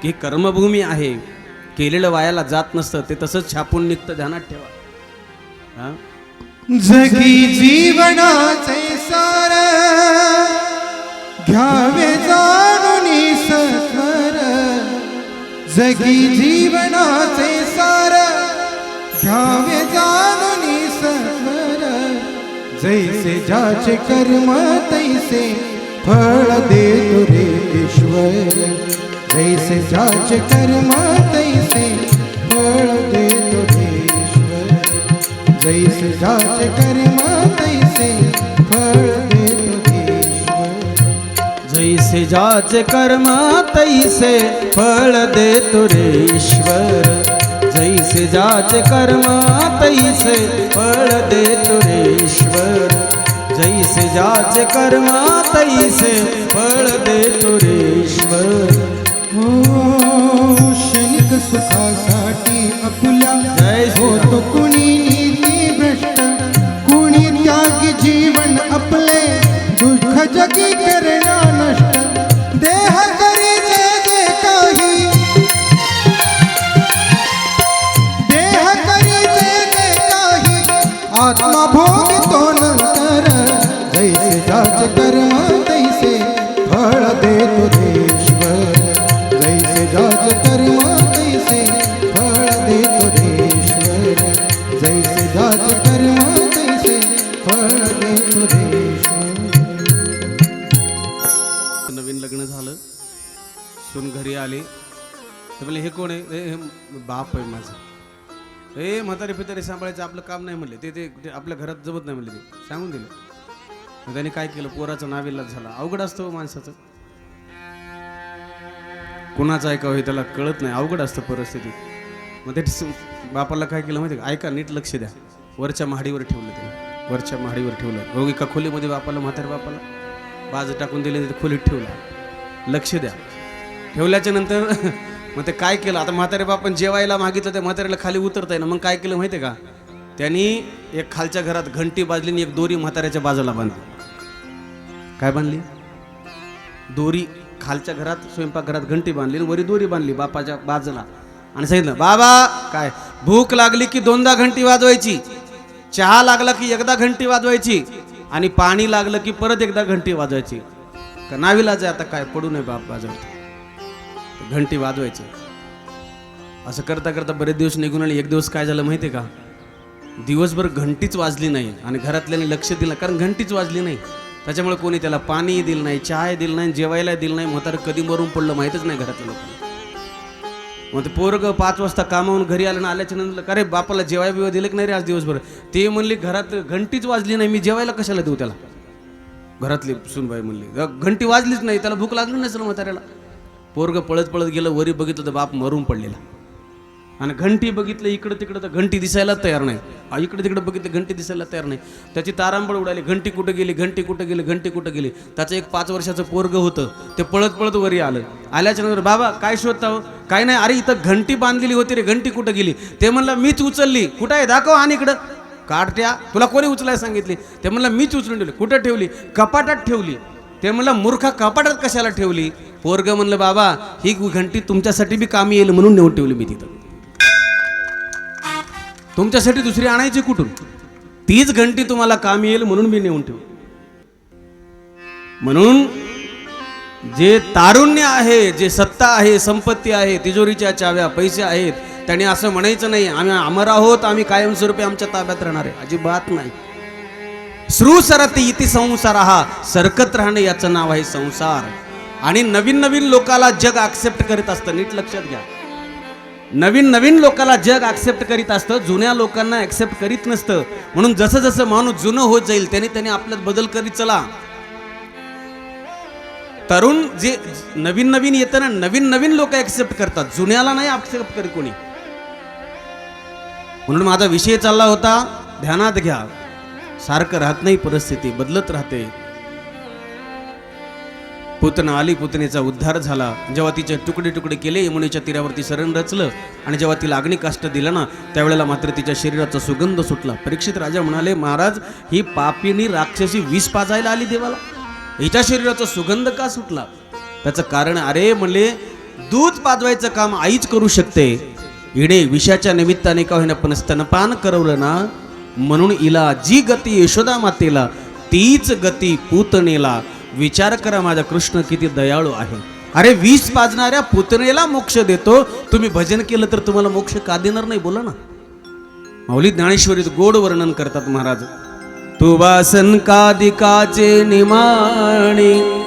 की कर्मभूमी आहे, केलेलं वायाला जात नसतं, ते तसंच छापून निघतं, ध्यानात ठेवा. हा? जगी जीवनाचे सार घ्यावे जाणून सत्वर, जगी जीवनाचे सार घ्यावे जाणून सत्वर, जैसे ज्याचे कर्म तैसे फळ देतो रे ईश्वर, जैसे ज्याचे कर्म तैसे फळ देतो रे ईश्वर, जैसे ज्याचे कर्म तैसे फळ देतो ईश्वर, जैसे ज्याचे कर्म तैसे फळ देतो रे ईश्वर, जैसे ज्याचे कर्म तैसे फळ देतो रे ईश्वर, जैसे ज्याचे कर्म तैसे फळ देतो रे ईश्वर. हो क्षणिक सुखासाठी आपल्या होतो कुणी नीती भ्रष्ट, कुणी त्यागी जीवन आपले दुःख जगी करना नष्ट, देह करी जे काही, देह करी जे काही, आत्मा भोगतो नंतर, जैसे ज्याचे कर्म तैसे फळ देतो ईश्वर, जैसे ज्याचे कर्म तैसे फळ देतो ईश्वर, जैसे ज्याचे कर्म तैसे फळ देतो ईश्वर. नवीन लग्न झालं, सून घरी आली तर म्हणले हे कोण आहे? हे बाप आहे माझं. हे म्हातारे फितारे सांभाळायचं आपलं काम नाही म्हणले, ते ते आपल्या घरात जमत नाही म्हणले, ते सांगून दिलं. मग त्याने काय केलं, पोराचं नाविलाज झाला. अवघड असतं हो माणसाचं, कुणाचं ऐकावं हे त्याला कळत नाही, अवघड असतं परिस्थिती. मग ते बापाला काय केलं माहिती का, ऐका नीट लक्ष द्या, वरच्या महाडीवर ठेवलं त्याने, वरच्या महाडीवर ठेवलं. रोगी का खोलीमध्ये बापाला, म्हाताऱ्या बापाला बाज टाकून दिले, ते खोलीत ठेवला. लक्ष द्या. ठेवल्याच्या नंतर मग ते काय केलं, आता म्हातारे बापान जेवायला मागितलं, त्या म्हाताऱ्याला खाली उतरता येईना. मग काय केलं माहिती आहे का, त्यांनी एक खालच्या घरात घंटी बाजली आणि एक दोरी म्हाताऱ्याच्या बाजूला बांधली. काय बांधली? दोरी. खालच्या घरात स्वयंपाकघरात घंटी बांधली आणि वरी दोरी बांधली बापाच्या बाजूला, आणि सांगितलं बाबा काय भूक लागली की दोनदा घंटी वाजवायची, चहा लागला की एकदा घंटी वाजवायची, आणि पाणी लागलं की परत एकदा घंटी वाजवायची. का नाविलाज आहे, आता काय पडू नये बाप वाजवतो, घंटी वाजवायची. असं करता करता बरेच दिवस निघून आले. एक दिवस काय झालं माहिती आहे का, दिवसभर घंटीच वाजली नाही आणि घरातल्याने लक्ष दिलं, कारण घंटीच वाजली नाही. त्याच्यामुळे कोणी त्याला पाणी दिलं नाही, चहा दिलं नाही, जेवायला दिलं नाही. म्हातारं कधी मरून पडलं माहीतच नाही घरातल्या लोकांना. मग ते पोरग 5 वाजता कामावून घरी आलं ना, आल्याच्या नंतर का रे बापाला जेवाय बिवा दिलं की नाही रे आज दिवसभर? ते म्हणले घरात घंटीच वाजली नाही, मी जेवायला कशाला देऊ त्याला? घरातली सुनबाई म्हणली घंटी वाजलीच नाही, त्याला भूक लागली नसेल म्हाताऱ्याला. पोरग पळत पळत गेलं, वरी बघितलं तर बाप मरून पडलेला, आणि घंटी बघितलं इकडं तिकडं तर घंटी दिसायला तयार नाही. इकडे तिकडे बघितलं घंटी दिसायला तयार नाही. त्याची तारांबळ उडाली, घंटी कुठं गेली, घंटी कुठं गेली, घंटी कुठं गेली. त्याचं एक 5 वर्षाचं पोरग होतं, ते पळत पळत वरी आलं. आल्याच्या नंतर बाबा काय शोधता हो? काय नाही, अरे इथं घंटी बांधलेली होती रे, घंटी कुठं गेली? ते म्हणलं मीच उचलली. कुठं आहे दाखव, आणि इकडं काढत्या, तुला कोणी उचलाय सांगितली? ते म्हणलं मीच उचलून ठेवली. कुठं ठेवली? कपाटात ठेवली. ते म्हणलं मूर्खा कपाटात कशाला ठेवली? पोरग म्हणलं बाबा ही घंटी तुमच्यासाठी बी कामी येईल म्हणून नेऊन ठेवली मी तिथं, तुमच्यासाठी दुसरी आणायची कुठून? तीच घंटी तुम्हाला कामी येईल म्हणून मी नेऊन ठेवू. म्हणून जे तारुण्य आहे, जे सत्ता आहे, संपत्ती आहे, तिजोरीच्या चाव्या, पैसे आहेत, त्याने असं म्हणायचं नाही आम्ही अमर आहोत, आम्ही कायमस्वरूपी आमच्या ताब्यात राहणार आहे. अजिबात नाही. श्रूसरती इति संसार, हा सरकत राहणे याचं नाव आहे संसार. आणि नवीन नवीन लोकाला जग ऍक्सेप्ट करीत असतं, नीट लक्षात घ्या. नवीन नवीन लोकाला जग ऍक्सेप्ट करीत असतं, जुन्या लोकांना ऍक्सेप्ट करीत नसतं. म्हणून जसं जसं माणूस जुनं होत जाईल त्याने त्याने आपल्यात बदल करीत चला. तरुण जे नवीन नवीन येतं ना, नवीन नवीन लोक ऍक्सेप्ट करतात, जुन्याला नाही ऍक्सेप्ट करीत कोणी. म्हणून माझा विषय चालला होता, ध्यानात घ्या, सारखं राहत नाही, परिस्थिती बदलत राहते. पुतना आली, पुतनेचा उद्धार झाला. जेव्हा तिचे तुकडे तुकडे केले, यमुनेच्या तीरावरती शरण रचलं, आणि जेव्हा तिला अग्निकाष्ट दिलं ना, त्यावेळेला मात्र तिच्या शरीराचा सुगंध सुटला. परीक्षित राजा म्हणाले महाराज ही पापिनी राक्षसी विष पाजायला आली देवाला, हिच्या शरीराचा सुगंध का सुटला? त्याचं कारण अरे म्हणले दूध पाजवायचं काम आईच करू शकते. इडे विषाच्या निमित्ताने का होईना पण स्तनपान करवलं ना, म्हणून इला जी गती यशोदा मातेला तीच गती पूतनेला. विचार करा माझा कृष्ण किती दयाळू आहे. अरे विष पाजणाऱ्या पुतनेला मोक्ष देतो, तुम्ही भजन केलं तर तुम्हाला मोक्ष का देणार नाही? बोला ना. माऊली ज्ञानेश्वरीत गोड वर्णन करतात महाराज. तू वासन कादिकाचे निमाणे